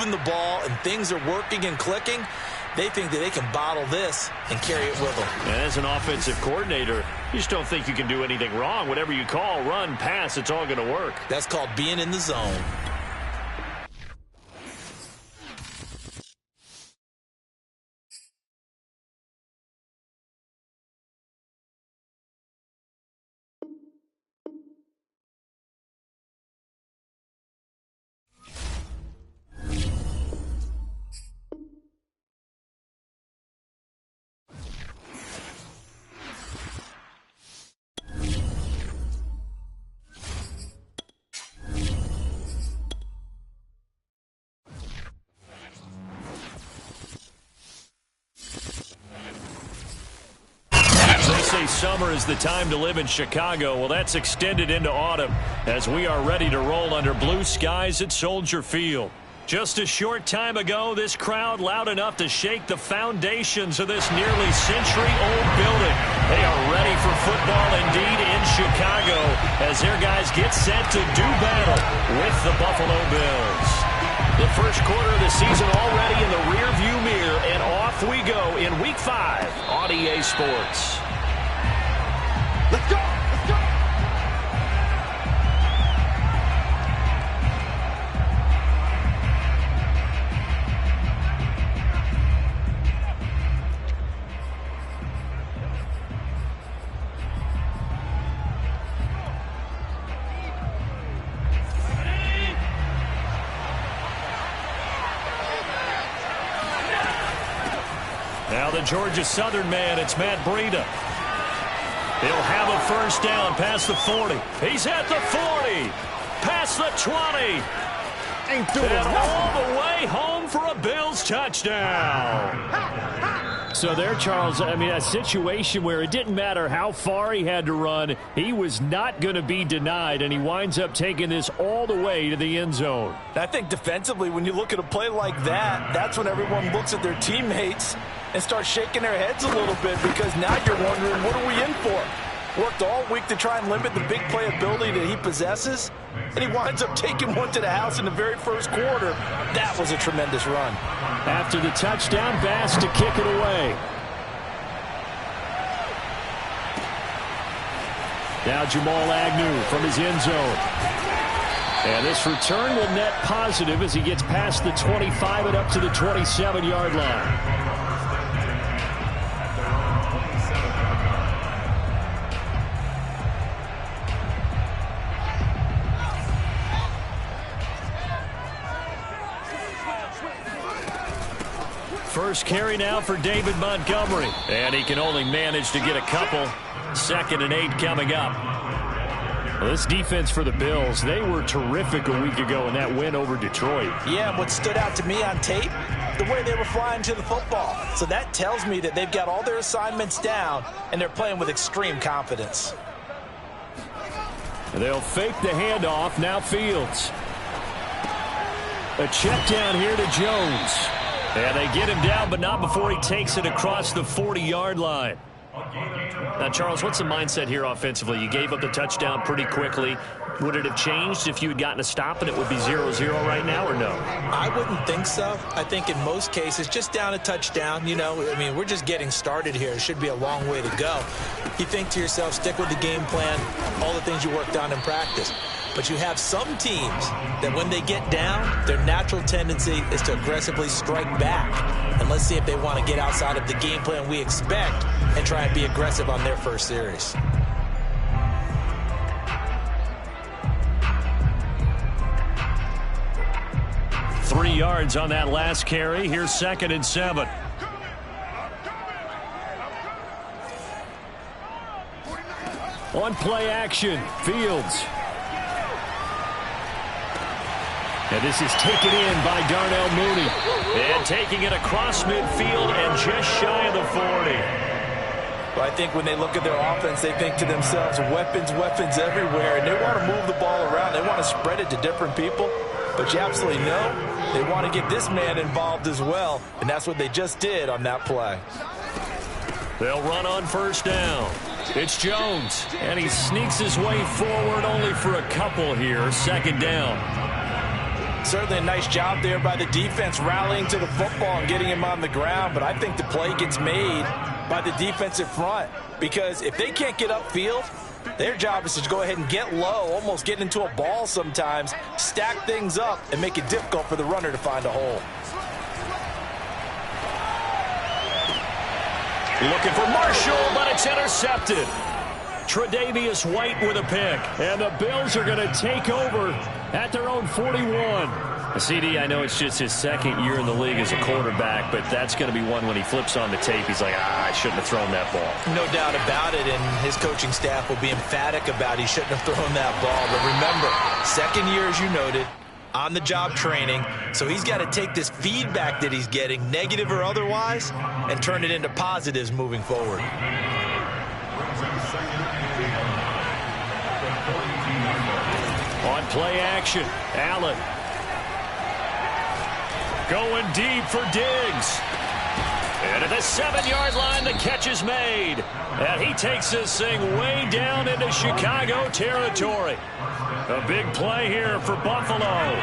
moving the ball and things are working and clicking, they think that they can bottle this and carry it with them. And as an offensive coordinator, you just don't think you can do anything wrong. Whatever you call, run, pass, it's all going to work. That's called being in the zone. Summer is the time to live in Chicago. Well, that's extended into autumn as we are ready to roll under blue skies at Soldier Field. Just a short time ago, this crowd loud enough to shake the foundations of this nearly century-old building. They are ready for football indeed in Chicago as their guys get set to do battle with the Buffalo Bills. The first quarter of the season already in the rearview mirror, and off we go in Week 5 on EA Sports. Let's go! Let's go! Now the Georgia Southern man, it's Matt Breida. He'll have a first down past the 40. He's at the 40. Past the 20. And all the way home for a Bills touchdown. So there, Charles, I mean, a situation where it didn't matter how far he had to run. He was not going to be denied, and he winds up taking this all the way to the end zone. I think defensively, when you look at a play like that, that's when everyone looks at their teammates and starts shaking their heads a little bit, because now you're wondering, what are we in for? Worked all week to try and limit the big play ability that he possesses, and he winds up taking one to the house in the very first quarter. That was a tremendous run. After the touchdown, Bass to kick it away. Now Jamal Agnew from his end zone. And this return will net positive as he gets past the 25 and up to the 27-yard line. First carry now for David Montgomery. And he can only manage to get a couple. 2nd and 8 coming up. Well, this defense for the Bills, they were terrific a week ago in that win over Detroit. Yeah, and what stood out to me on tape, the way they were flying to the football. So that tells me that they've got all their assignments down, and they're playing with extreme confidence. They'll fake the handoff. Now Fields. A check down here to Jones. And they get him down, but not before he takes it across the 40-yard line. Now, Charles, what's the mindset here offensively? You gave up the touchdown pretty quickly. Would it have changed if you had gotten a stop and it would be 0-0 right now, or no? I wouldn't think so. I think in most cases, just down a touchdown, you know, I mean, we're just getting started here. It should be a long way to go. You think to yourself, stick with the game plan, all the things you worked on in practice. But you have some teams that when they get down, their natural tendency is to aggressively strike back. And let's see if they want to get outside of the game plan we expect and try and be aggressive on their first series. Three yards on that last carry. Here's 2nd and 7. On play action, Fields. And this is taken in by Darnell Mooney. And taking it across midfield and just shy of the 40. Well, I think when they look at their offense, they think to themselves, weapons, weapons everywhere. And they want to move the ball around. They want to spread it to different people. But you absolutely know they want to get this man involved as well. And that's what they just did on that play. They'll run on first down. It's Jones. And he sneaks his way forward only for a couple here. 2nd down. Certainly a nice job there by the defense rallying to the football and getting him on the ground, but I think the play gets made by the defensive front because if they can't get upfield, their job is to go ahead and get low, almost get into a ball sometimes, stack things up, and make it difficult for the runner to find a hole. Looking for Marshall, but it's intercepted. Tre'Davious White with a pick. And the Bills are going to take over at their own 41. CD, I know it's just his second year in the league as a quarterback, but that's going to be one when he flips on the tape. He's like, I shouldn't have thrown that ball. No doubt about it, and his coaching staff will be emphatic about he shouldn't have thrown that ball. But remember, second year, as you noted, on-the-job training, so he's got to take this feedback that he's getting, negative or otherwise, and turn it into positives moving forward. On play action, Allen. Going deep for Diggs. And at the 7-yard line, the catch is made. And he takes this thing way down into Chicago territory. A big play here for Buffalo.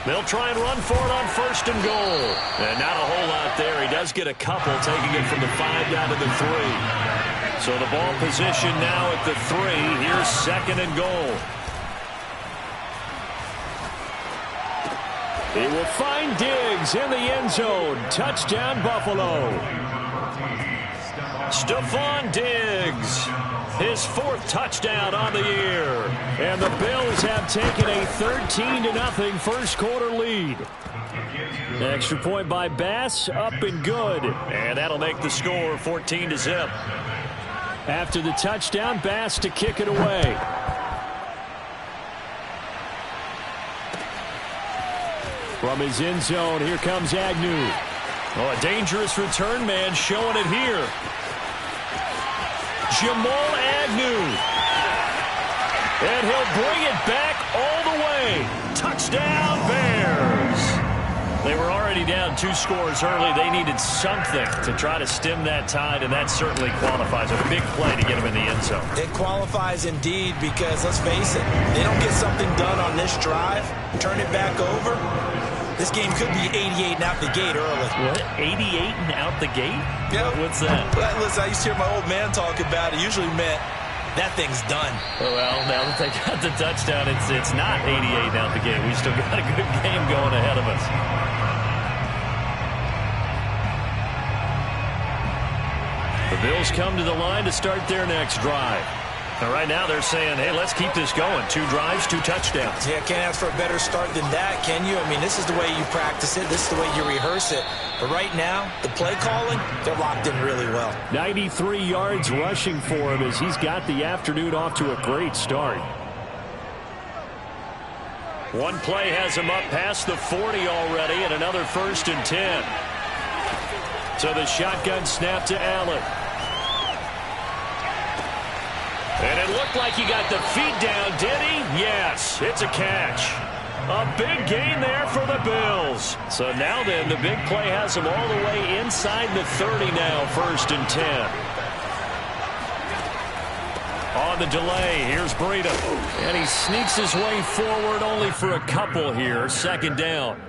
They'll try and run for it on 1st and goal. And not a whole lot there. He does get a couple, taking it from the 5 down to the 3. So the ball position now at the 3. Here's 2nd and goal. He will find Diggs in the end zone. Touchdown, Buffalo. Stephon Diggs. His 4th touchdown on the year. And the Bills have taken a 13-0 first quarter lead. Extra point by Bass, up and good. And that'll make the score 14-0. After the touchdown, Bass to kick it away. From his end zone, here comes Agnew. Oh, a dangerous return man showing it here. Jamal Agnew. And he'll bring it back all the way. Touchdown, Bears. They were already down 2 scores early. They needed something to try to stem that tide, and that certainly qualifies. A big play to get them in the end zone. It qualifies indeed because, let's face it, they don't get something done on this drive, turn it back over, this game could be 88 and out the gate early. What? 88 and out the gate? Yeah. What's that? Listen, I used to hear my old man talk about it. Usually meant that thing's done. Well, now that they got the touchdown, it's not 88 and out the gate. We still got a good game going ahead of us. The Bills come to the line to start their next drive. And right now they're saying, hey, let's keep this going. 2 drives, 2 touchdowns. Yeah, can't ask for a better start than that, can you? I mean, this is the way you practice it. This is the way you rehearse it. But right now, the play calling, they're locked in really well. 93 yards rushing for him as he's got the afternoon off to a great start. One play has him up past the 40 already, and another 1st and 10. So the shotgun snap to Allen. And it looked like he got the feet down, did he? Yes, it's a catch. A big gain there for the Bills. So now then, the big play has him all the way inside the 30 now, 1st and 10. On the delay, here's Breida. And he sneaks his way forward only for a couple here, 2nd down.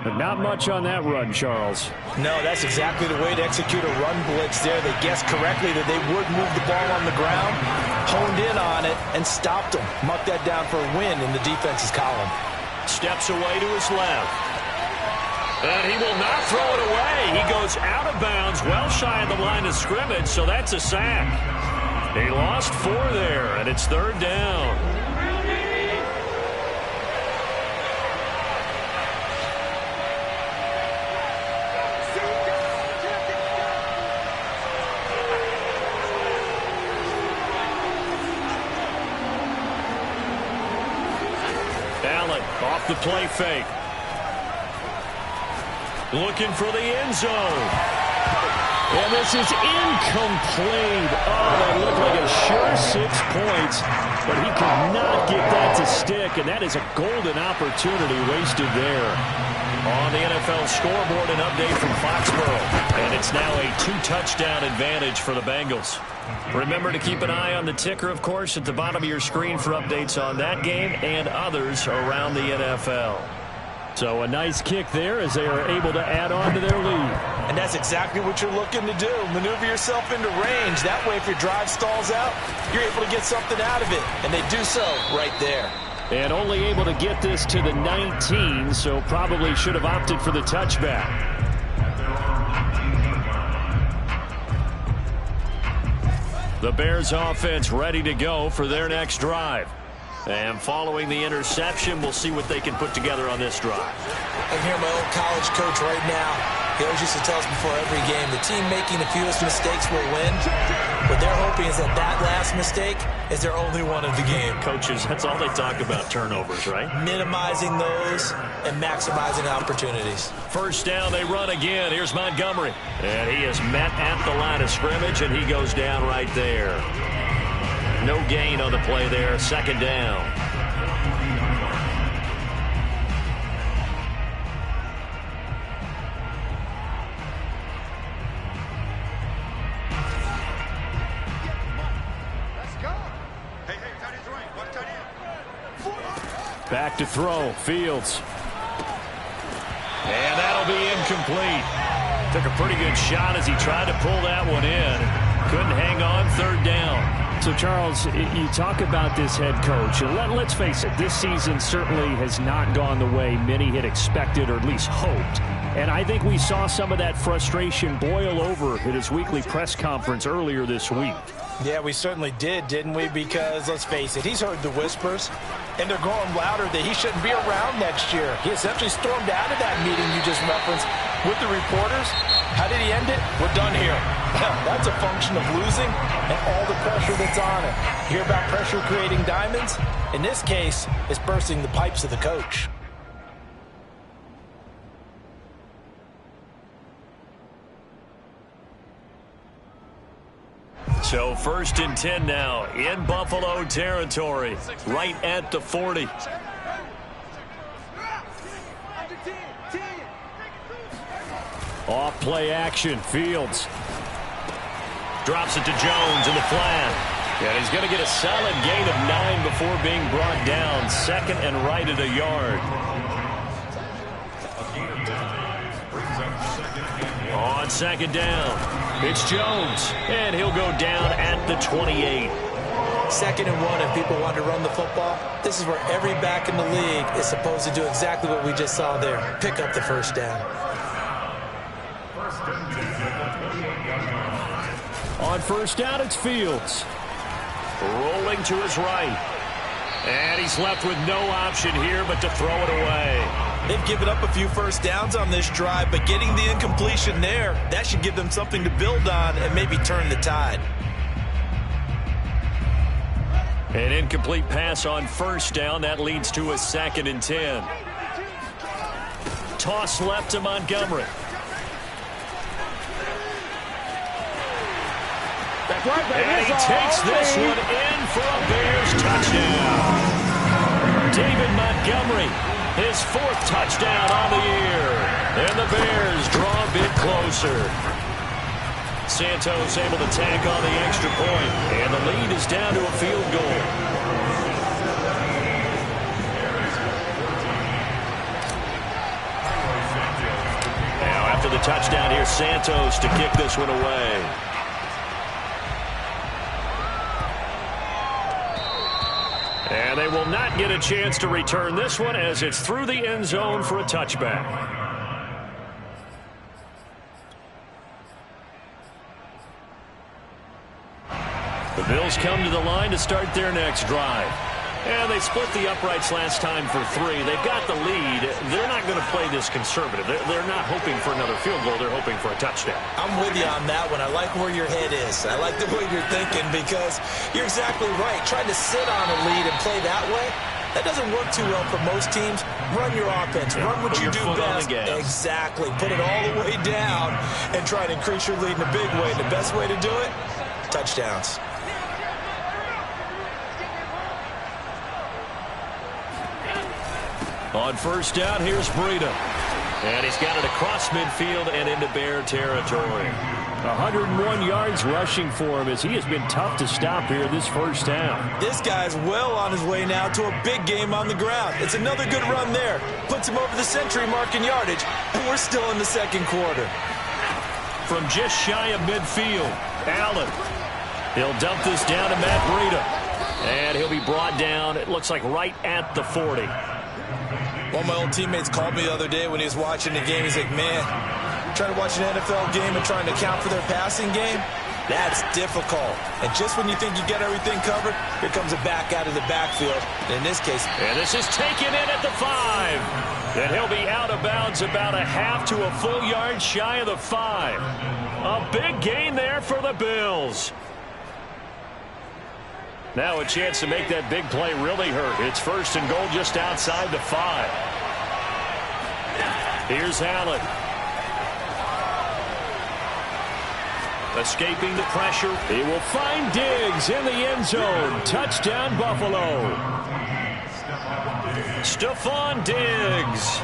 But not much on that run, Charles. No, that's exactly the way to execute a run blitz there. They guessed correctly that they would move the ball on the ground, honed in on it, and stopped them. Mucked that down for a win in the defense's column. Steps away to his left. And he will not throw it away. He goes out of bounds, well shy of the line of scrimmage, so that's a sack. He lost 4 there, and it's 3rd down. Allen off the play fake. Looking for the end zone. And this is incomplete. Oh, that looked like a sure 6 points, but he could not get that to stick, and that is a golden opportunity wasted there. On the NFL scoreboard, an update from Foxborough, and it's now a 2-touchdown advantage for the Bengals. Remember to keep an eye on the ticker, of course, at the bottom of your screen for updates on that game and others around the NFL. So a nice kick there as they are able to add on to their lead. And that's exactly what you're looking to do. Maneuver yourself into range. That way, if your drive stalls out, you're able to get something out of it. And they do so right there. And only able to get this to the 19, so probably should have opted for the touchback. The Bears offense ready to go for their next drive. And following the interception, we'll see what they can put together on this drive. I hear my old college coach right now. He always used to tell us before every game, the team making the fewest mistakes will win. What they're hoping is that that last mistake is their only one of the game. Coaches, that's all they talk about, turnovers, right? Minimizing those and maximizing opportunities. First down, they run again. Here's Montgomery. And he is met at the line of scrimmage, and he goes down right there. No gain on the play there. Second down. Back to throw. Fields. And that'll be incomplete. Took a pretty good shot as he tried to pull that one in. Couldn't hang on. Third down. So, Charles, you talk about this head coach. And let's face it, this season certainly has not gone the way many had expected or at least hoped. And I think we saw some of that frustration boil over at his weekly press conference earlier this week. Yeah, we certainly did, didn't we? Because, let's face it, he's heard the whispers, and they're growing louder that he shouldn't be around next year. He essentially stormed out of that meeting you just referenced with the reporters. How did he end it? We're done here. That's a function of losing and all the pressure that's on it. You hear about pressure creating diamonds? In this case, it's bursting the pipes of the coach. So 1st and 10 now in Buffalo territory, right at the 40. Off play action. Fields. Drops it to Jones in the flat. And he's going to get a solid gain of 9 before being brought down. Second and right at a yard. On second down, it's Jones. And he'll go down at the 28. 2nd and 1, if people want to run the football, this is where every back in the league is supposed to do exactly what we just saw there. Pick up the first down. On first down, it's Fields. Rolling to his right. And he's left with no option here but to throw it away. They've given up a few first downs on this drive, but getting the incompletion there, that should give them something to build on and maybe turn the tide. An incomplete pass on first down. That leads to a 2nd and 10. Toss left to Montgomery. And he takes this one in for a Bears touchdown. David Montgomery, his 4th touchdown on the year. And the Bears draw a bit closer. Santos able to tack on the extra point. And the lead is down to a field goal. Now after the touchdown, here's Santos to kick this one away. And they will not get a chance to return this one as it's through the end zone for a touchback. The Bills come to the line to start their next drive. And they split the uprights last time for 3. They've got the lead. They're not going to play this conservative. They're not hoping for another field goal. They're hoping for a touchdown. I'm with you on that one. I like where your head is. I like the way you're thinking because you're exactly right. Trying to sit on a lead and play that way, That doesn't work too well for most teams. Run your offense. Run what you do best. Exactly. Put it all the way down and try and increase your lead in a big way. And the best way to do it, touchdowns. On first down, here's Breida. And he's got it across midfield and into Bear territory. 101 yards rushing for him as he has been tough to stop here this first half. This guy's well on his way now to a big game on the ground. It's another good run there. Puts him over the century mark in yardage, and we're still in the second quarter. From just shy of midfield, Allen. He'll dump this down to Matt Breida. And he'll be brought down, it looks like right at the 40. One of my old teammates called me the other day when he was watching the game. He's like, man, trying to watch an NFL game and trying to account for their passing game, that's difficult. And just when you think you get everything covered, here comes a back out of the backfield. And in this case, and this is taken in at the 5. And he'll be out of bounds about a half to a full yard shy of the 5. A big gain there for the Bills. Now a chance to make that big play really hurt. It's first and goal just outside the 5. Here's Allen. Escaping the pressure. He will find Diggs in the end zone. Touchdown, Buffalo. Stephon Diggs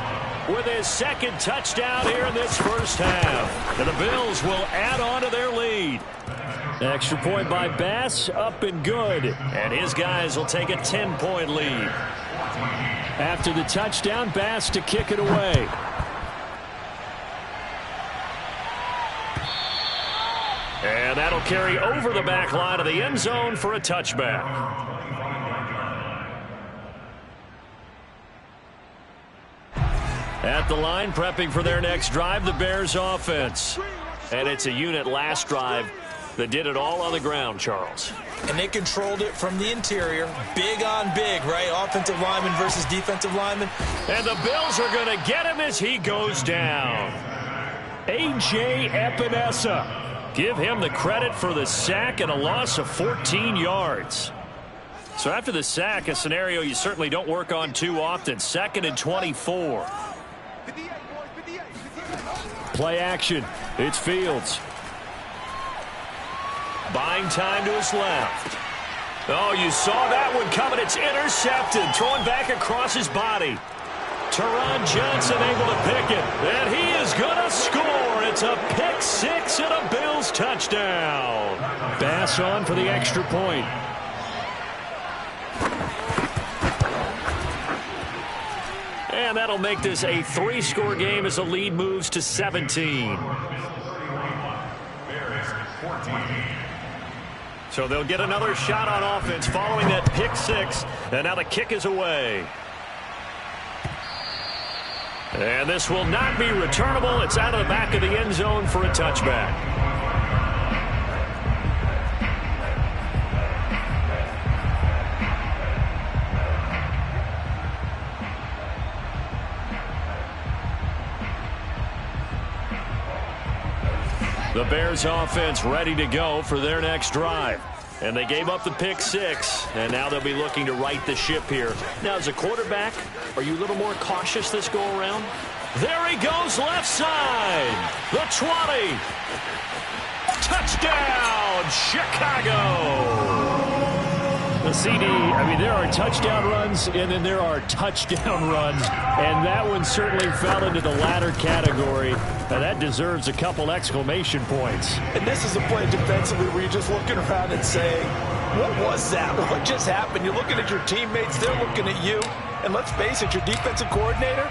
with his second touchdown here in this first half. And the Bills will add on to their lead. Extra point by Bass, up and good. And his guys will take a 10-point lead. After the touchdown, Bass to kick it away. And that'll carry over the back line of the end zone for a touchback. At the line, prepping for their next drive, the Bears offense. And it's a unit last drive that did it all on the ground, Charles. And they controlled it from the interior. Big on big, right? Offensive lineman versus defensive lineman. And the Bills are going to get him as he goes down. A.J. Epinesa. Give him the credit for the sack and a loss of 14 yards. So after the sack, a scenario you certainly don't work on too often. 2nd and 24. Play action. It's Fields. Buying time to his left. Oh, you saw that one coming. It's intercepted. Throwing back across his body. Teron Johnson able to pick it. And he is going to score. It's a pick 6 and a Bills touchdown. Bass on for the extra point. And that'll make this a 3-score game as the lead moves to 17. So they'll get another shot on offense following that pick 6. And now the kick is away. And this will not be returnable. It's out of the back of the end zone for a touchback. The Bears offense ready to go for their next drive. And they gave up the pick 6, and now they'll be looking to right the ship here. Now, as a quarterback, are you a little more cautious this go-around? There he goes, left side. The 20. Touchdown, Chicago. The CD, I mean, there are touchdown runs, and then there are touchdown runs. And that one certainly fell into the latter category. Now, that deserves a couple exclamation points. And this is a play defensively where you're just looking around and saying, what was that? What just happened? You're looking at your teammates. They're looking at you. And let's face it, your defensive coordinator,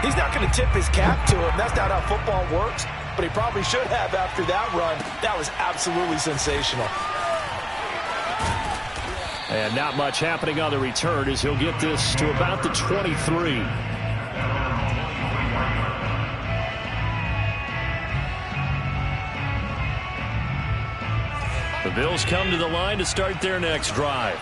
he's not going to tip his cap to him. That's not how football works. But he probably should have after that run. That was absolutely sensational. And not much happening on the return as he'll get this to about the 23. The Bills come to the line to start their next drive.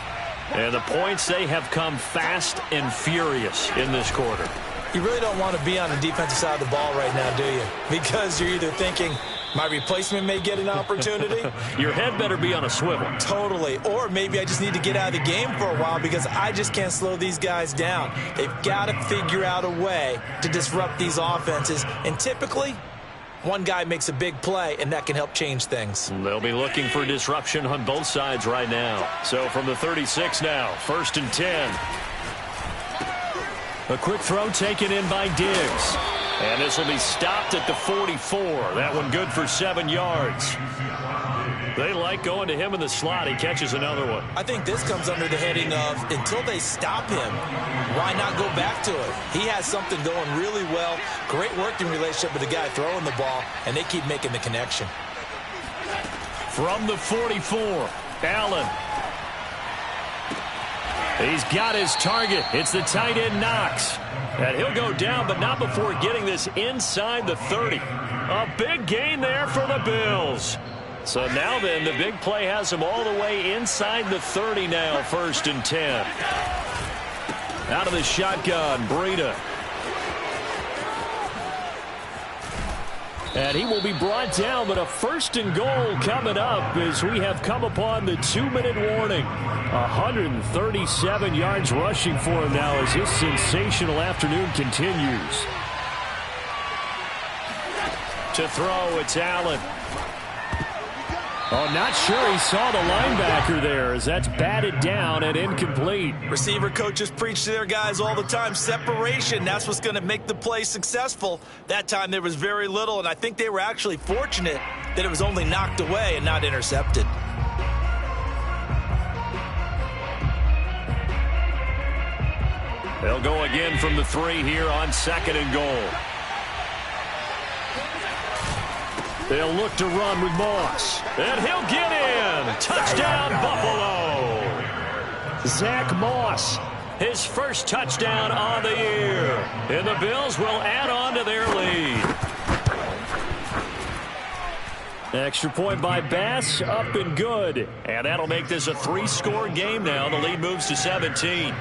And the points, they have come fast and furious in this quarter. You really don't want to be on the defensive side of the ball right now, do you? Because you're either thinking, My replacement may get an opportunity. Your head better be on a swivel. Totally. Or maybe I just need to get out of the game for a while because I just can't slow these guys down. They've got to figure out a way to disrupt these offenses. And typically, one guy makes a big play, and that can help change things. They'll be looking for disruption on both sides right now. So from the 36 now, 1st and 10. A quick throw taken in by Diggs. And this will be stopped at the 44. That one good for 7 yards. They like going to him in the slot. He catches another one. I think this comes under the heading of until they stop him, why not go back to it? He has something going really well. Great working relationship with the guy throwing the ball, and they keep making the connection. From the 44, Allen. He's got his target. It's the tight end Knox. And he'll go down, but not before getting this inside the 30. A big gain there for the Bills. So now then, the big play has him all the way inside the 30 now, 1st and 10. Out of the shotgun, Breida. And he will be brought down, but a 1st and goal coming up as we have come upon the 2-minute warning. 137 yards rushing for him now as this sensational afternoon continues. To throw, it's Allen. Oh, not sure he saw the linebacker there as that's batted down and incomplete. Receiver coaches preach to their guys all the time. Separation, that's what's going to make the play successful. That time there was very little, and I think they were actually fortunate that it was only knocked away and not intercepted. They'll go again from the 3 here on 2nd and goal. They'll look to run with Moss. And he'll get in. Touchdown, Buffalo. Zach Moss, his first touchdown on the year. And the Bills will add on to their lead. Extra point by Bass, up and good. And that'll make this a 3-score game now. The lead moves to 17.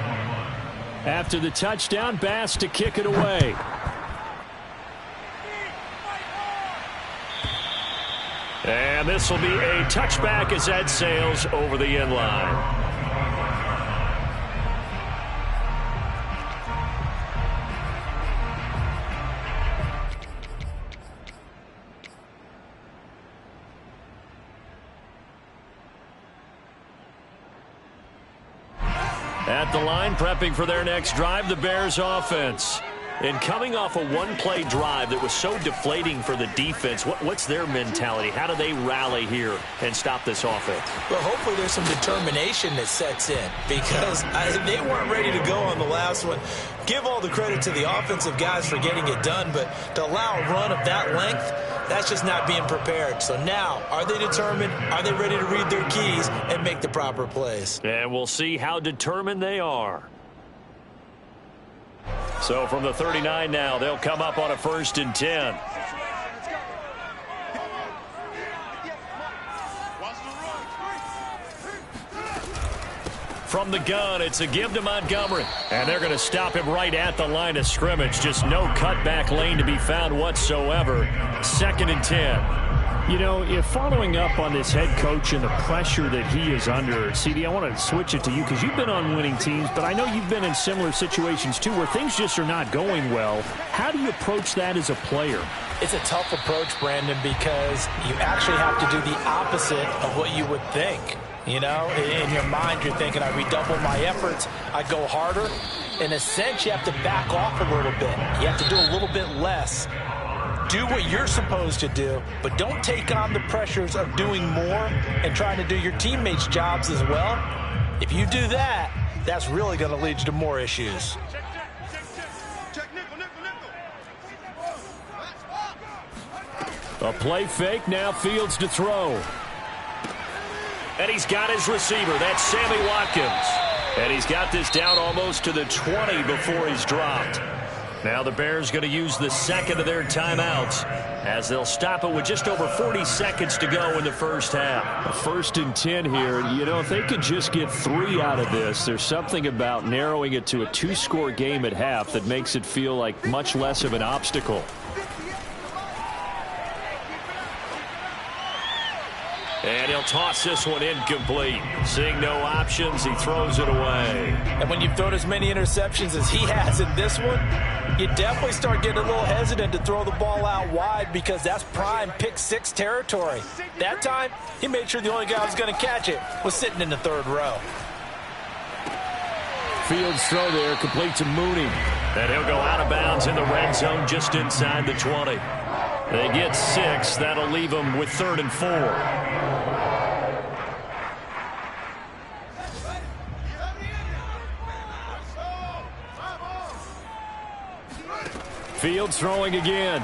After the touchdown, Bass to kick it away. And this will be a touchback as that sails over the end line. At the line, prepping for their next drive, the Bears offense. And coming off a one-play drive that was so deflating for the defense, what's their mentality? How do they rally here and stop this offense? Well, hopefully there's some determination that sets in because they weren't ready to go on the last one. Give all the credit to the offensive guys for getting it done, but to allow a run of that length, that's just not being prepared. So now, are they determined? Are they ready to read their keys and make the proper plays? And we'll see how determined they are. So from the 39 now, they'll come up on a 1st and 10. From the gun, it's a give to Montgomery. And they're going to stop him right at the line of scrimmage. Just no cutback lane to be found whatsoever. 2nd and 10. You know, if following up on this head coach and the pressure that he is under, CD, I want to switch it to you because you've been on winning teams, but I know you've been in similar situations too where things just are not going well. How do you approach that as a player? It's a tough approach, Brandon, because you actually have to do the opposite of what you would think. You know, in your mind, you're thinking, I redouble my efforts, I go harder. In a sense, you have to back off a little bit. You have to do a little bit less. Do what you're supposed to do, but don't take on the pressures of doing more and trying to do your teammates' jobs as well. If you do that, that's really going to lead you to more issues. A play fake, now Fields to throw. And he's got his receiver. That's Sammy Watkins. And he's got this down almost to the 20 before he's dropped. Now the Bears going to use the second of their timeouts as they'll stop it with just over 40 seconds to go in the first half. A 1st and 10 here. You know, if they could just get 3 out of this, there's something about narrowing it to a 2-score game at half that makes it feel like much less of an obstacle. he'll toss this one incomplete. Seeing no options, he throws it away. And when you've thrown as many interceptions as he has in this one, you definitely start getting a little hesitant to throw the ball out wide because that's prime pick six territory. That time, he made sure the only guy who was going to catch it was sitting in the third row. Fields throw there, complete to Mooney. And he'll go out of bounds in the red zone just inside the 20. They get 6. That'll leave them with 3rd and 4. Fields throwing again.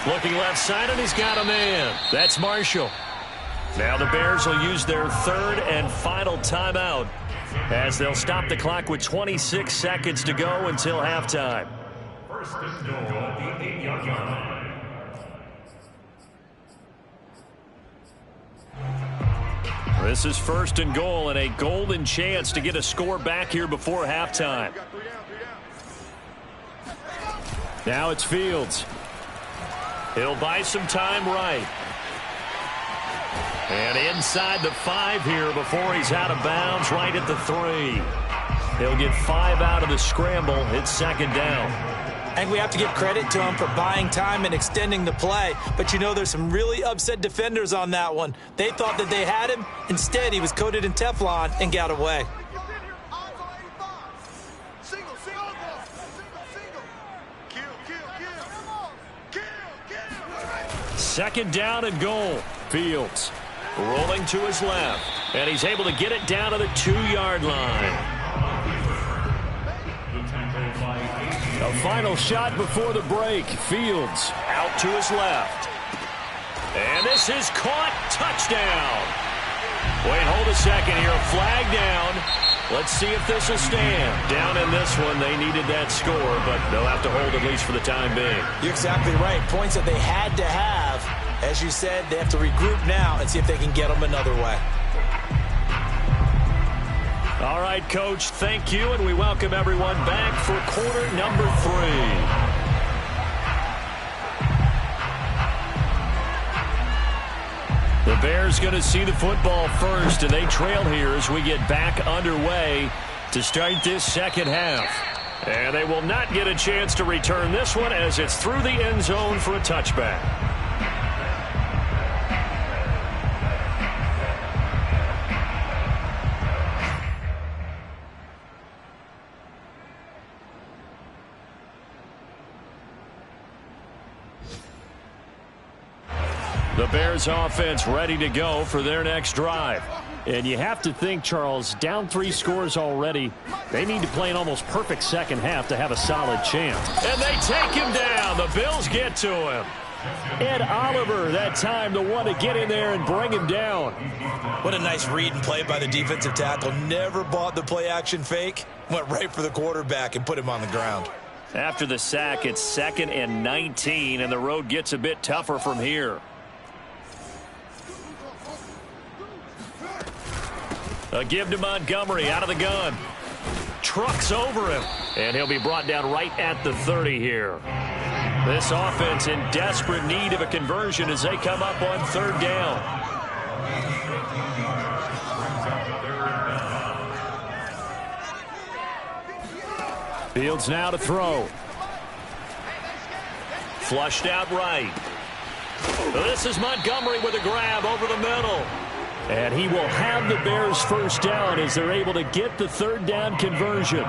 Looking left side, and he's got a man. That's Marshall. Now the Bears will use their 3rd and final timeout as they'll stop the clock with 26 seconds to go until halftime. This is 1st and goal and a golden chance to get a score back here before halftime. Now it's Fields. He'll buy some time right. And inside the 5 here before he's out of bounds, right at the 3. He'll get 5 out of the scramble. It's 2nd down. And we have to give credit to him for buying time and extending the play. But you know there's some really upset defenders on that one. They thought that they had him. Instead, he was coated in Teflon and got away. Second down and goal. Fields rolling to his left. And he's able to get it down to the 2-yard line. A final shot before the break. Fields out to his left. And this is caught. Touchdown. Wait, hold a second here. Flag down. Let's see if this will stand. Down in this one, they needed that score, but they'll have to hold at least for the time being. You're exactly right. Points that they had to have. As you said, they have to regroup now and see if they can get them another way. All right, Coach, thank you, and we welcome everyone back for quarter number 3. The Bears going to see the football first, and they trail here as we get back underway to start this second half. And they will not get a chance to return this one as it's through the end zone for a touchback. The Bears offense ready to go for their next drive. And you have to think, Charles, down 3 scores already. They need to play an almost perfect second half to have a solid chance. And they take him down. The Bills get to him. Ed Oliver, that time, the one to get in there and bring him down. What a nice read and play by the defensive tackle. Never bought the play-action fake. Went right for the quarterback and put him on the ground. After the sack, it's 2nd and 19, and the road gets a bit tougher from here. A give to Montgomery out of the gun. Trucks over him. And he'll be brought down right at the 30 here. This offense in desperate need of a conversion as they come up on 3rd down. Fields now to throw. Flushed out right. This is Montgomery with a grab over the middle. And he will have the Bears first down as they're able to get the 3rd down conversion.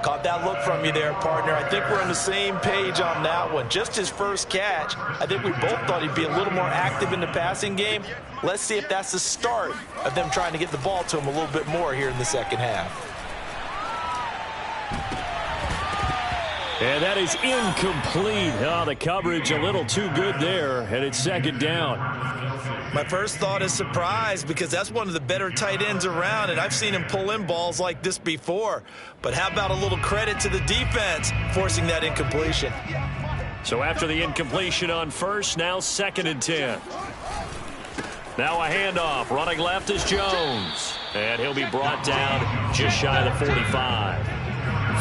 Caught that look from you there, partner. I think we're on the same page on that one. Just his first catch. I think we both thought he'd be a little more active in the passing game. Let's see if that's the start of them trying to get the ball to him a little bit more here in the second half. And that is incomplete. Oh, the coverage a little too good there, and it's 2nd down. My first thought is surprise because that's one of the better tight ends around, and I've seen him pull in balls like this before. But how about a little credit to the defense forcing that incompletion? So after the incompletion on first, now 2nd and 10. Now a handoff. Running left is Jones. And he'll be brought down just shy of the 45.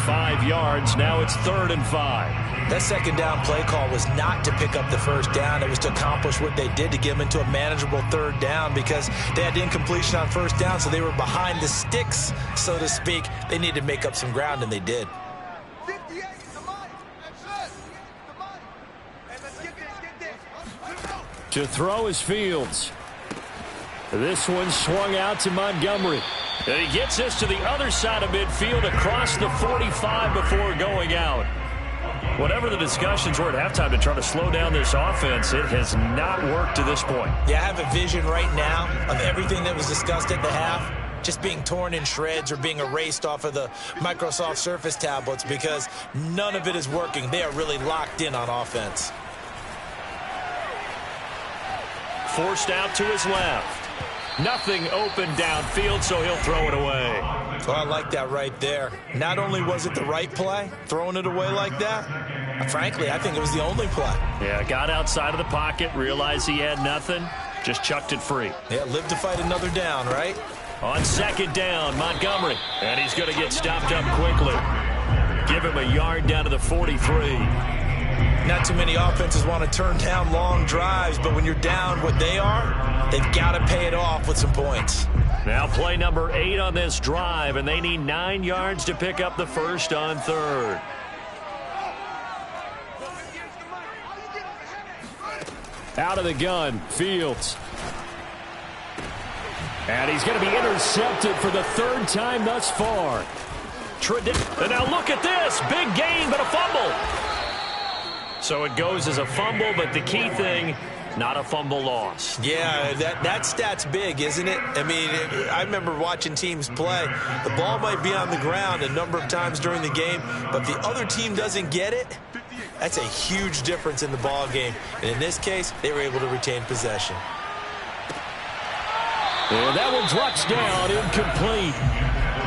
5 yards. Now it's 3rd and 5. That second down play call was not to pick up the first down. It was to accomplish what they did, to get them into a manageable third down, because they had incompletion on first down, so they were behind the sticks, so to speak. They needed to make up some ground, and they did. To throw is Fields. This one swung out to Montgomery. And he gets this to the other side of midfield across the 45 before going out. Whatever the discussions were at halftime to try to slow down this offense, it has not worked to this point. Yeah, I have a vision right now of everything that was discussed at the half just being torn in shreds or being erased off of the Microsoft Surface tablets, because none of it is working. They are really locked in on offense. Forced out to his left. Nothing open downfield, so he'll throw it away. Well, I like that right there. Not only was it the right play, throwing it away like that, frankly, I think it was the only play. Yeah, got outside of the pocket, realized he had nothing, just chucked it free. Yeah, live to fight another down, right? On second down, Montgomery. And he's going to get stopped up quickly. Give him a yard down to the 43. Not too many offenses want to turn down long drives, but when you're down what they are, they've got to pay it off with some points. Now play number 8 on this drive, and they need 9 yards to pick up the first on third. Out of the gun, Fields. And he's going to be intercepted for the third time thus far. And now look at this. Big gain, but a fumble. So it goes as a fumble, but the key thing, not a fumble loss. Yeah, that stat's big, isn't it? I mean, I remember watching teams play. The ball might be on the ground a number of times during the game, but if the other team doesn't get it, that's a huge difference in the ball game. And in this case, they were able to retain possession. And that one drops down, incomplete.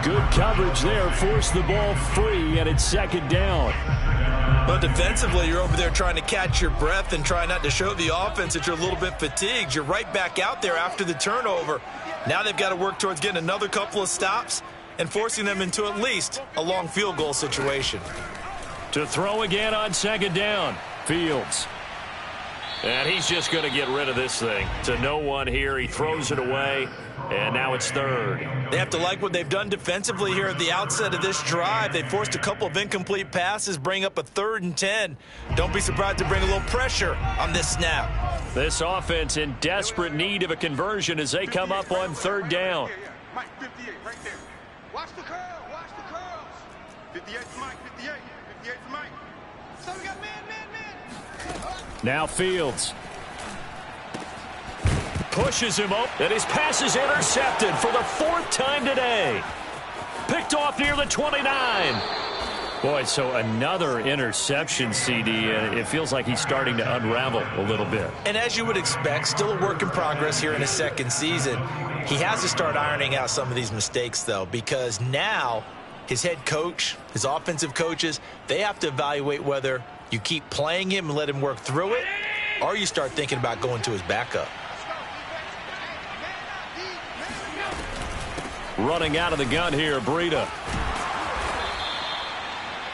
Good coverage there, forced the ball free, and it's second down. But defensively, you're over there trying to catch your breath and try not to show the offense that you're a little bit fatigued. You're right back out there after the turnover. Now they've got to work towards getting another couple of stops and forcing them into at least a long field goal situation. To throw again on second down, Fields. And he's just going to get rid of this thing. To no one here. He throws it away, and now it's third. They have to like what they've done defensively here at the outset of this drive. They forced a couple of incomplete passes, bring up a 3rd and 10. Don't be surprised to bring a little pressure on this snap. This offense in desperate need of a conversion as they come up on third down. Mike, 58, right there. Watch the curl, watch the curls. 58 for Mike, 58. 58 for Mike. So we got man. Now Fields. Pushes him up, and his pass is intercepted for the 4th time today. Picked off near the 29. Boy, so another interception, CD, and it feels like he's starting to unravel a little bit. And as you would expect, still a work in progress here in his second season. He has to start ironing out some of these mistakes, though, because now his head coach, his offensive coaches, they have to evaluate whether you keep playing him and let him work through it, or you start thinking about going to his backup. Running out of the gun here, Breida.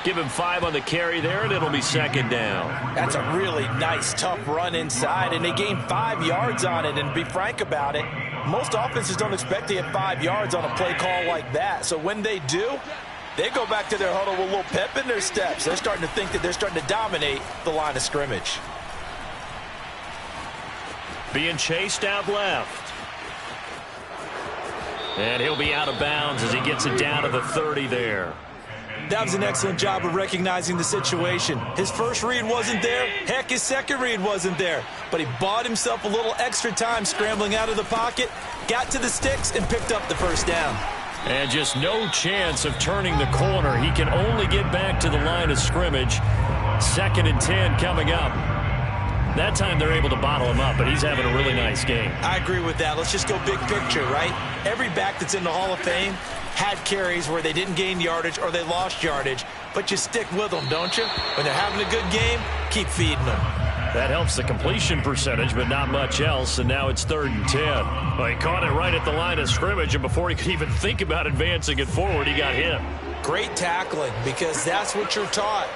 Give him 5 on the carry there, and it'll be second down. That's a really nice, tough run inside, and they gained 5 yards on it. And to be frank about it, most offenses don't expect to get 5 yards on a play call like that. So when they do, they go back to their huddle with a little pep in their steps. They're starting to think that they're starting to dominate the line of scrimmage. Being chased out left. And he'll be out of bounds as he gets it down to the 30 there. That was an excellent job of recognizing the situation. His first read wasn't there. Heck, his second read wasn't there. But he bought himself a little extra time scrambling out of the pocket, got to the sticks, and picked up the first down. And just no chance of turning the corner. He can only get back to the line of scrimmage. 2nd and 10 coming up. That time they're able to bottle him up, but he's having a really nice game. I agree with that. Let's just go big picture, right? Every back that's in the Hall of Fame had carries where they didn't gain yardage or they lost yardage, but you stick with them, don't you? When they're having a good game, keep feeding them. That helps the completion percentage, but not much else, and now it's 3rd and 10. Well, he caught it right at the line of scrimmage, and before he could even think about advancing it forward, he got hit. Great tackling, because that's what you're taught.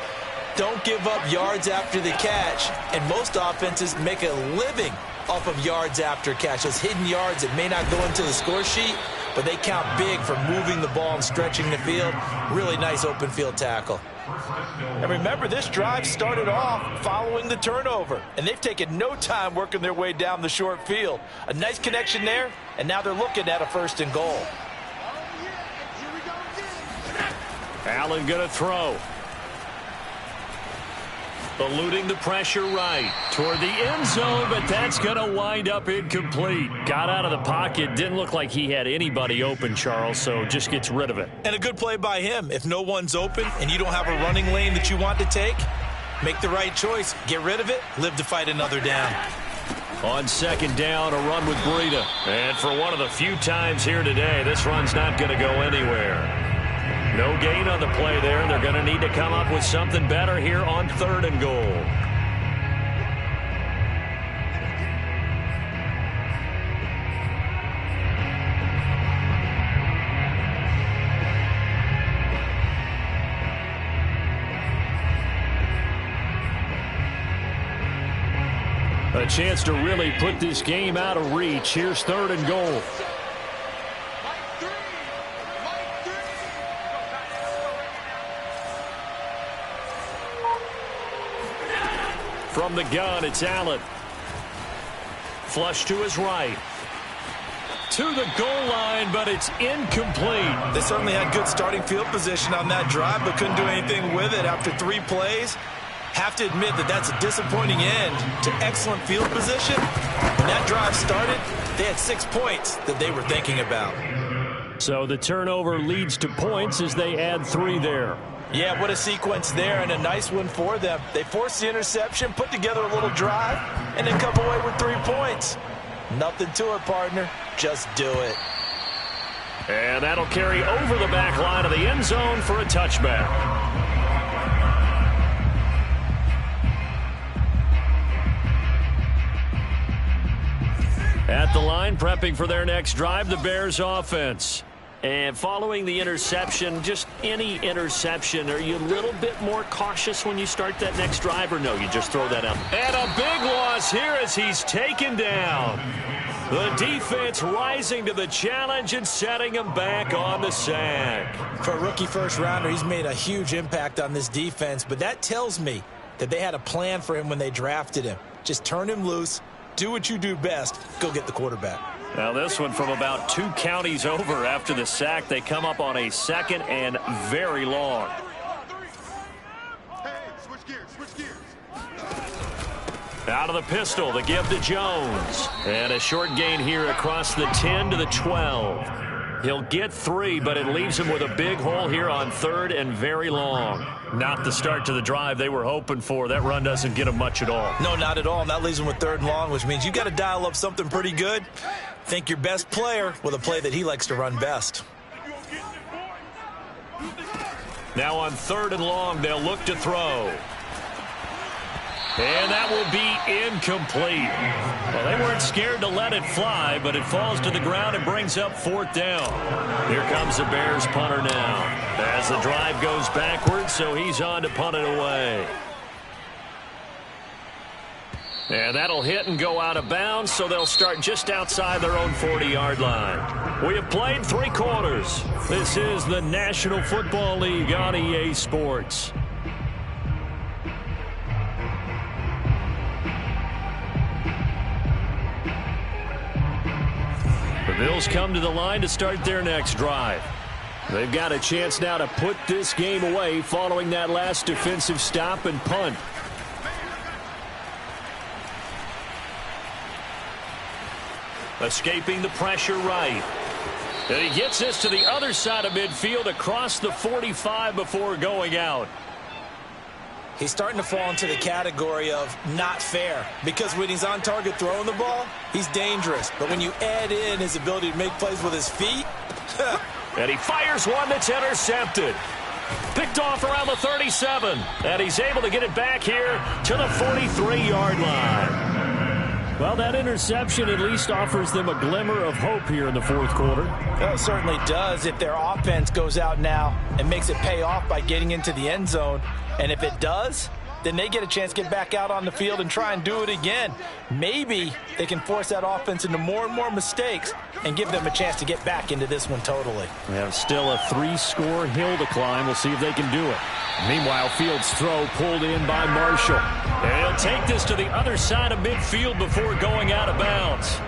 Don't give up yards after the catch, and most offenses make a living off of yards after catch. Those hidden yards that may not go into the score sheet, but they count big for moving the ball and stretching the field. Really nice open field tackle. And remember, this drive started off following the turnover, and they've taken no time working their way down the short field. A nice connection there, and now they're looking at a 1st and goal. Allen going to throw. Eluding the pressure right toward the end zone, but that's going to wind up incomplete. Got out of the pocket. Didn't look like he had anybody open, Charles, so just gets rid of it. And a good play by him. If no one's open and you don't have a running lane that you want to take, make the right choice. Get rid of it. Live to fight another down. On 2nd down, a run with Breida. And for one of the few times here today, this run's not going to go anywhere. No gain on the play there. They're going to need to come up with something better here on 3rd and goal. A chance to really put this game out of reach. Here's 3rd and goal. From the gun, it's Allen. Flush to his right. To the goal line, but it's incomplete. They certainly had good starting field position on that drive, but couldn't do anything with it after 3 plays. Have to admit that that's a disappointing end to excellent field position. When that drive started, they had 6 points that they were thinking about. So the turnover leads to points as they add 3 there. Yeah, what a sequence there, and a nice one for them. They forced the interception, put together a little drive, and then come away with 3 points. Nothing to it, partner. Just do it. And that'll carry over the back line of the end zone for a touchback. At the line, prepping for their next drive, the Bears offense. And following the interception, just any interception, are you a little bit more cautious when you start that next drive, or no, you just throw that out? And a big loss here as he's taken down. The defense rising to the challenge and setting him back on the sack. For a rookie first-rounder, he's made a huge impact on this defense, but that tells me that they had a plan for him when they drafted him. Just turn him loose, do what you do best, go get the quarterback. Now this one from about 2 counties over after the sack. They come up on a 2nd and very long. Hey, switch gears, switch gears. Out of the pistol, the give to Jones. And a short gain here across the 10 to the 12. He'll get 3, but it leaves him with a big hole here on 3rd and very long. Not the start to the drive they were hoping for. That run doesn't get him much at all. No, not at all. And that leaves him with 3rd and long, which means you got to dial up something pretty good. Think your best player with a play that he likes to run best. Now on 3rd and long, they'll look to throw. And that will be incomplete. Well, they weren't scared to let it fly, but it falls to the ground and brings up 4th down. Here comes the Bears punter now. As the drive goes backwards, so he's on to punt it away. And that'll hit and go out of bounds, so they'll start just outside their own 40-yard line. We have played 3 quarters. This is the National Football League on EA Sports. The Bills come to the line to start their next drive. They've got a chance now to put this game away following that last defensive stop and punt. Escaping the pressure right. And he gets this to the other side of midfield across the 45 before going out. He's starting to fall into the category of not fair, because when he's on target throwing the ball, he's dangerous. But when you add in his ability to make plays with his feet, and he fires one that's intercepted. Picked off around the 37, and he's able to get it back here to the 43-yard line. Well, that interception at least offers them a glimmer of hope here in the fourth quarter. Well, it certainly does if their offense goes out now and makes it pay off by getting into the end zone. And if it does, then they get a chance to get back out on the field and try and do it again. Maybe they can force that offense into more and more mistakes and give them a chance to get back into this one totally. We have still a 3-score hill to climb. We'll see if they can do it. Meanwhile, Fields' throw pulled in by Marshall. And he'll take this to the other side of midfield before going out of bounds.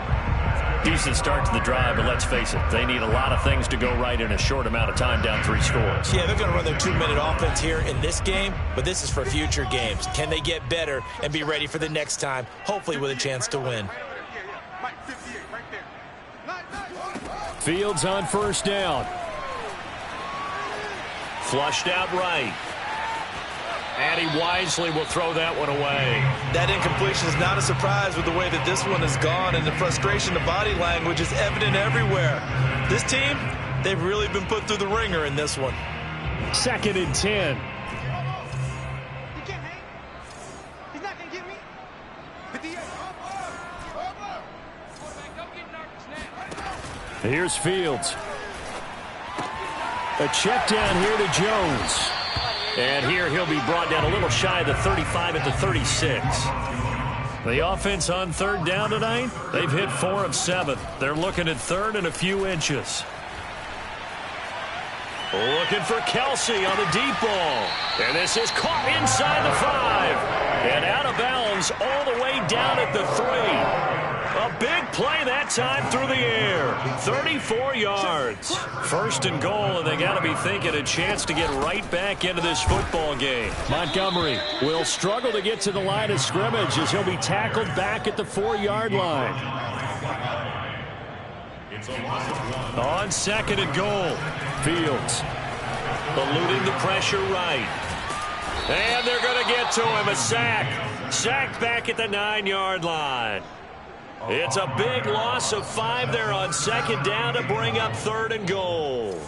Decent start to the drive, but let's face it, they need a lot of things to go right in a short amount of time down 3 scores. Yeah, they're going to run their 2-minute offense here in this game, but this is for future games. Can they get better and be ready for the next time, hopefully with a chance to win? Fields on first down. Flushed out right. And he wisely will throw that one away. That incompletion is not a surprise with the way that this one has gone, and the frustration, the body language is evident everywhere. This team, they've really been put through the ringer in this one. 2nd and 10. He can't hang. He's not going to get me. 58. Here's Fields. A check down here to Jones. And here he'll be brought down a little shy of the 35 at the 36. The offense on 3rd down tonight, they've hit 4 of 7. They're looking at 3rd and a few inches. Looking for Kelsey on the deep ball. And this is caught inside the 5. And out of bounds all the way down at the 3. A big play that time through the air. 34 yards. 1st and goal, and they got to be thinking a chance to get right back into this football game. Montgomery will struggle to get to the line of scrimmage as he'll be tackled back at the 4-yard line. On 2nd and goal. Fields Eluding the pressure right. And they're going to get to him. A sack. Sacked back at the 9-yard line. It's a big loss of 5 there on 2nd down to bring up 3rd and goal.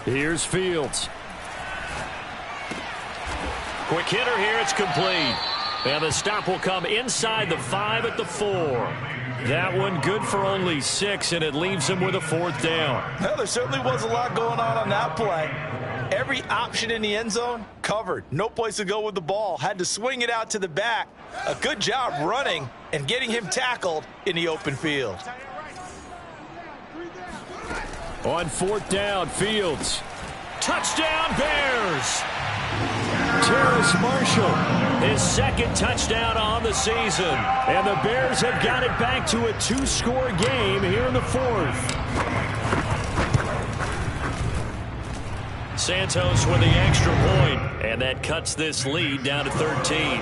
Here's Fields. Quick hitter here. It's complete. And the stop will come inside the 5 at the 4. That one good for only 6, and it leaves him with a 4th down. Well, there certainly was a lot going on that play. Every option in the end zone covered. No place to go with the ball. Had to swing it out to the back. A good job running and getting him tackled in the open field. On 4th down, Fields. Touchdown, Bears! Terrace Marshall. His 2nd touchdown on the season. And the Bears have got it back to a 2-score game here in the 4th. Santos with the extra point, and that cuts this lead down to 13.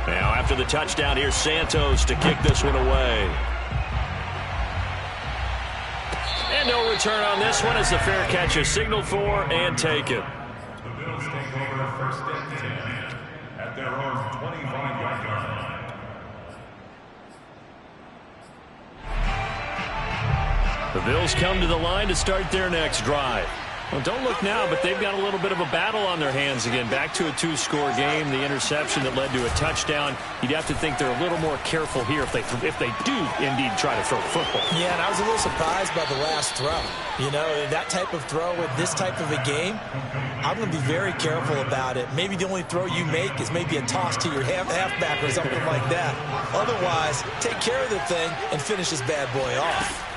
Now after the touchdown, here's Santos to kick this one away. And no return on this one as the fair catch is signaled for and taken. The Bills take over 1st and 10 at their own 25-yard line. The Bills come to the line to start their next drive. Well, don't look now, but they've got a little bit of a battle on their hands again. Back to a 2-score game. The interception that led to a touchdown. You'd have to think they're a little more careful here if they do indeed try to throw the football. Yeah, and I was a little surprised by the last throw. You know, that type of throw in this type of a game, I'm going to be very careful about it. Maybe the only throw you make is maybe a toss to your halfback or something like that. Otherwise, take care of the thing and finish this bad boy off.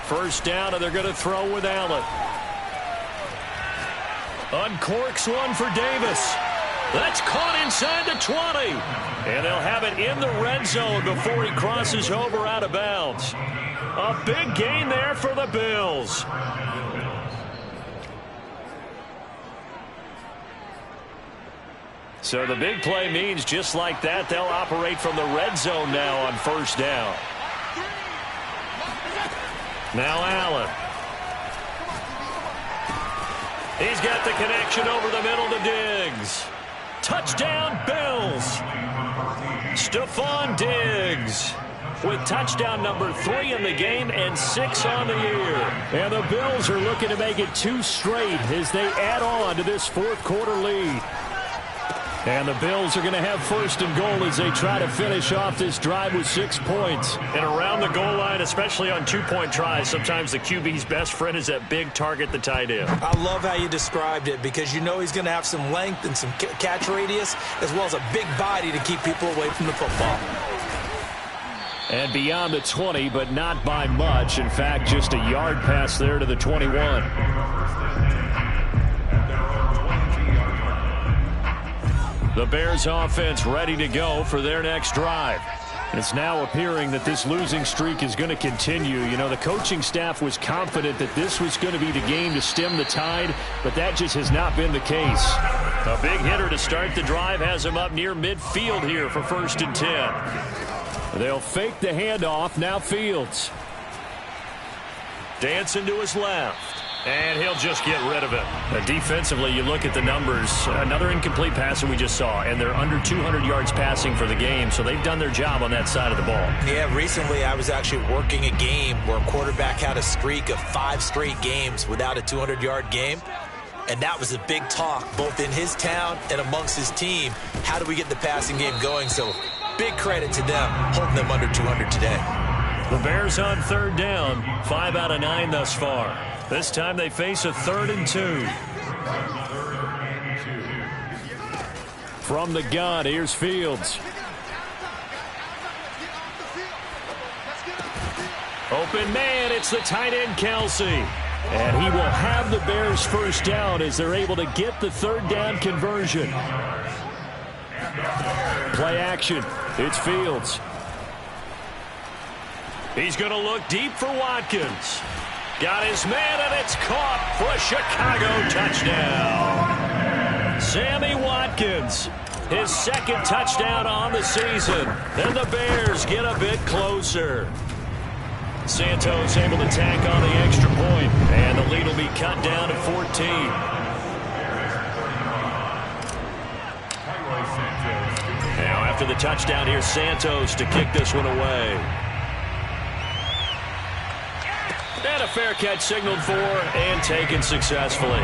1st down, and they're going to throw with Allen. Uncorks one for Davis. That's caught inside the 20. And they'll have it in the red zone before he crosses over out of bounds. A big gain there for the Bills. So the big play means just like that, they'll operate from the red zone now on 1st down. Now Allen. He's got the connection over the middle to Diggs. Touchdown, Bills. Stephon Diggs. with touchdown number 3 in the game and 6 on the year. And the Bills are looking to make it 2 straight as they add on to this fourth quarter lead. And the Bills are going to have first and goal as they try to finish off this drive with 6 points. And around the goal line, especially on 2-point tries, sometimes the QB's best friend is that big target, the tight end. I love how you described it because you know he's going to have some length and some catch radius as well as a big body to keep people away from the football. And beyond the 20, but not by much. In fact, just a yard pass there to the 21. The Bears offense ready to go for their next drive. It's now appearing that this losing streak is going to continue. You know, the coaching staff was confident that this was going to be the game to stem the tide, but that just has not been the case. A big hitter to start the drive has him up near midfield here for 1st and 10. They'll fake the handoff. Now Fields. Dancing to his left. And he'll just get rid of it. Defensively, you look at the numbers. Another incomplete pass that we just saw, and they're under 200 yards passing for the game, so they've done their job on that side of the ball. Yeah, recently I was actually working a game where a quarterback had a streak of 5 straight games without a 200-yard game, and that was a big talk both in his town and amongst his team. How do we get the passing game going? So big credit to them holding them under 200 today. The Bears on 3rd down, 5 out of 9 thus far. This time they face a 3rd and 2. From the gun, here's Fields. Open man, it's the tight end, Kelsey. And he will have the Bears first down as they're able to get the 3rd down conversion. Play action. It's Fields. He's going to look deep for Watkins. Got his man, and it's caught for a Chicago touchdown. Sammy Watkins, his 2nd touchdown on the season. And the Bears get a bit closer. Santos able to tack on the extra point, and the lead will be cut down to 14. Now after the touchdown, here's Santos to kick this one away. And a fair catch signaled for and taken successfully.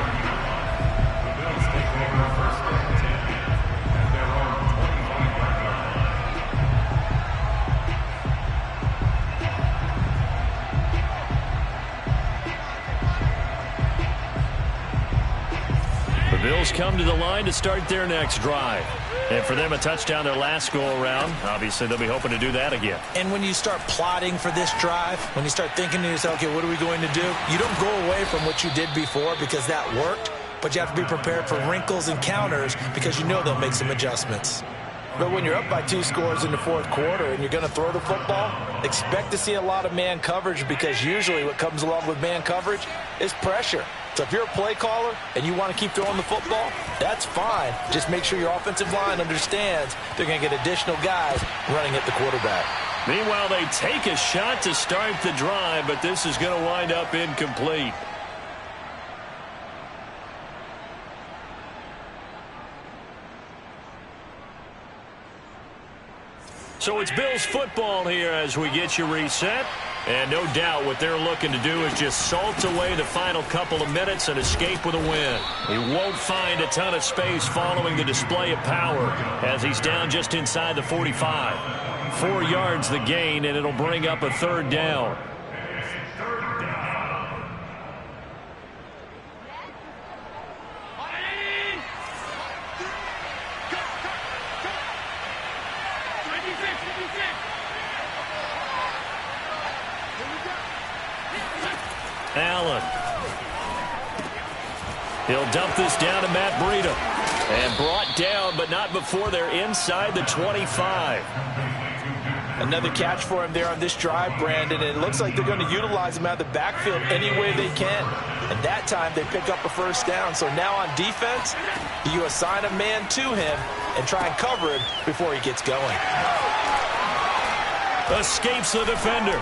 The Bills come to the line to start their next drive. And for them, a touchdown their last go-around. Obviously, they'll be hoping to do that again. And when you start plotting for this drive, when you start thinking to yourself, okay, what are we going to do? You don't go away from what you did before because that worked, but you have to be prepared for wrinkles and counters because you know they'll make some adjustments. But when you're up by 2 scores in the 4th quarter and you're going to throw the football, expect to see a lot of man coverage because usually what comes along with man coverage is pressure. So if you're a play caller and you want to keep throwing the football, that's fine. Just make sure your offensive line understands they're going to get additional guys running at the quarterback. Meanwhile, they take a shot to start the drive, but this is going to wind up incomplete. So it's Bills football here as we get you reset. And no doubt what they're looking to do is just salt away the final couple of minutes and escape with a win. He won't find a ton of space following the display of power as he's down just inside the 45. 4 yards the gain, and it'll bring up a 3rd down. Allen. He'll dump this down to Matt Breida. And brought down, but not before they're inside the 25. Another catch for him there on this drive, Brandon. And it looks like they're going to utilize him out of the backfield any way they can. And that time they pick up a first down. So now on defense, you assign a man to him and try and cover him before he gets going. Escapes the defender.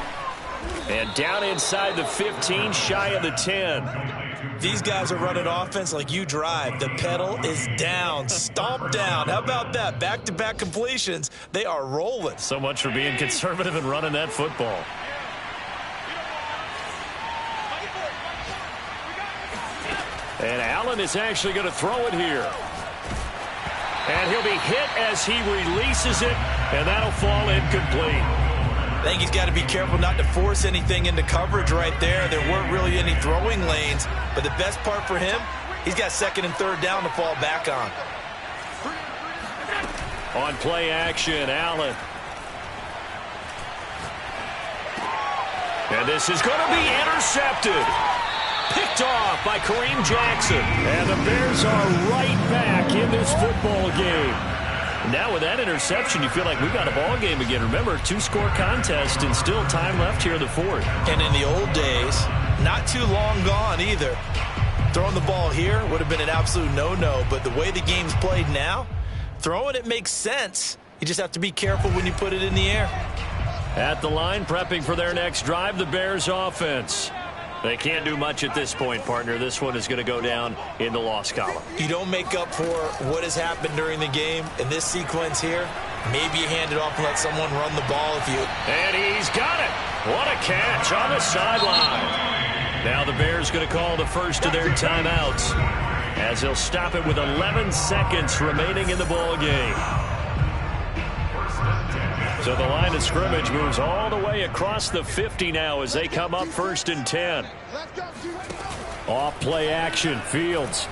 And down inside the 15, shy of the 10. These guys are running offense like you drive. The pedal is down, stomp down. How about that? Back-to-back completions. They are rolling. So much for being conservative and running that football. And Allen is actually going to throw it here. And he'll be hit as he releases it, and that'll fall incomplete. I think he's got to be careful not to force anything into coverage right there. There weren't really any throwing lanes, but the best part for him, he's got second and third down to fall back on. On play action, Allen. And this is going to be intercepted. Picked off by Kareem Jackson. And the Bears are right back in this football game. Now with that interception, you feel like we've got a ball game again. Remember, 2-score contest and still time left here in the fourth. And in the old days, not too long gone either. Throwing the ball here would have been an absolute no-no, but the way the game's played now, throwing it makes sense. You just have to be careful when you put it in the air. At the line, prepping for their next drive, the Bears offense. They can't do much at this point, partner. This one is going to go down in the loss column. You don't make up for what has happened during the game. In this sequence here, maybe you hand it off and let someone run the ball if you... And he's got it. What a catch on the sideline. Now the Bears going to call the first of their timeouts as they'll stop it with 11 seconds remaining in the ball game. So the line of scrimmage moves all the way across the 50 now as they come up 1st and 10. Off play action, Fields.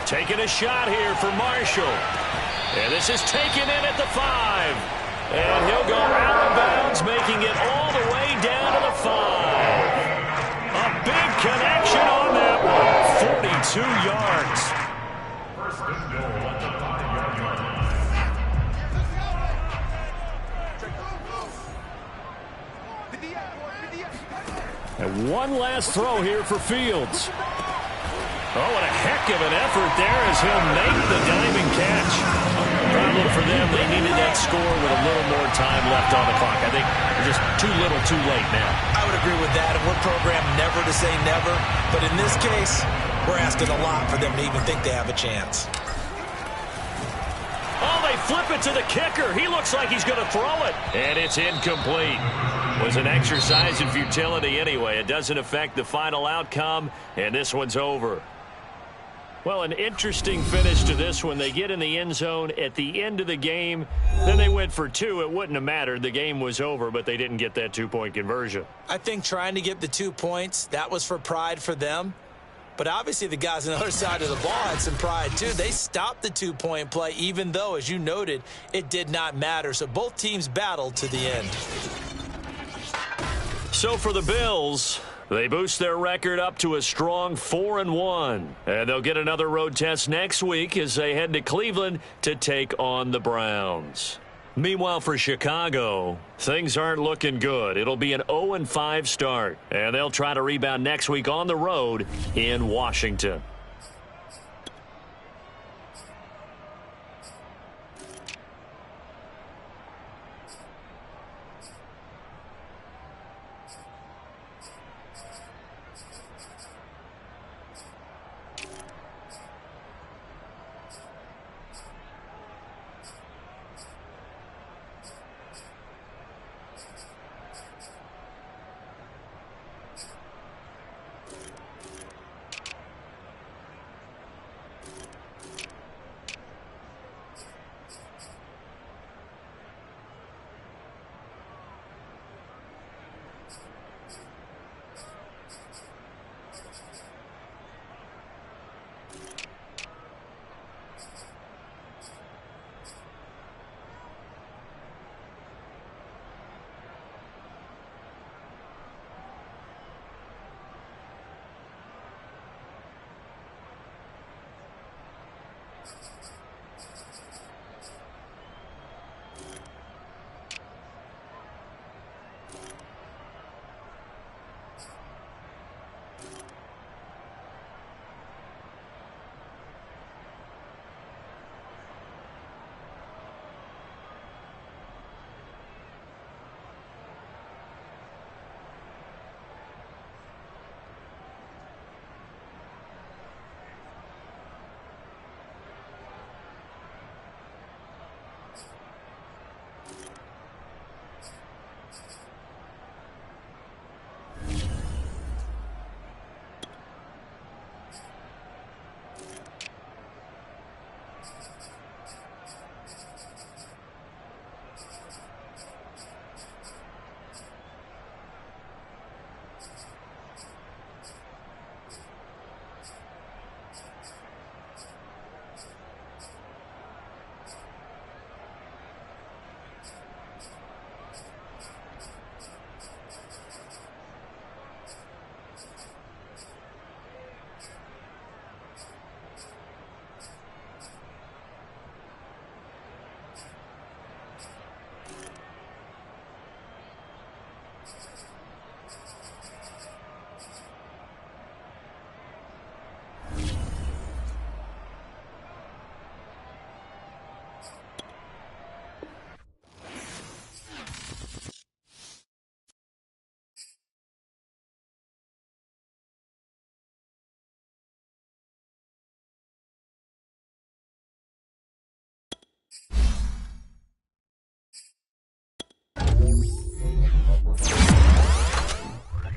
Taking a shot here for Marshall. And this is taken in at the 5. And he'll go out of bounds, making it all the way down to the 5. A big connection on that one. 42 yards. First and goal at the 5-yard line. And one last throw here for Fields. Oh, what a heck of an effort there as he'll make the diving catch. Problem for them, they needed that score with a little more time left on the clock. I think just too little too late now. I would agree with that, and we're programmed never to say never. But in this case, we're asking a lot for them to even think they have a chance. Oh, they flip it to the kicker. He looks like he's going to throw it. And it's incomplete. Was an exercise in futility anyway. It doesn't affect the final outcome, and this one's over. Well, an interesting finish to this one. They get in the end zone at the end of the game. Then they went for 2. It wouldn't have mattered. The game was over, but they didn't get that 2-point conversion. I think trying to get the 2 points, that was for pride for them. But obviously the guys on the other side of the ball had some pride too. They stopped the 2-point play, even though, as you noted, it did not matter. So both teams battled to the end. So for the Bills, they boost their record up to a strong 4-1. And they'll get another road test next week as they head to Cleveland to take on the Browns. Meanwhile, for Chicago, things aren't looking good. It'll be an 0-5 start, and they'll try to rebound next week on the road in Washington.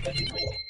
Thank you.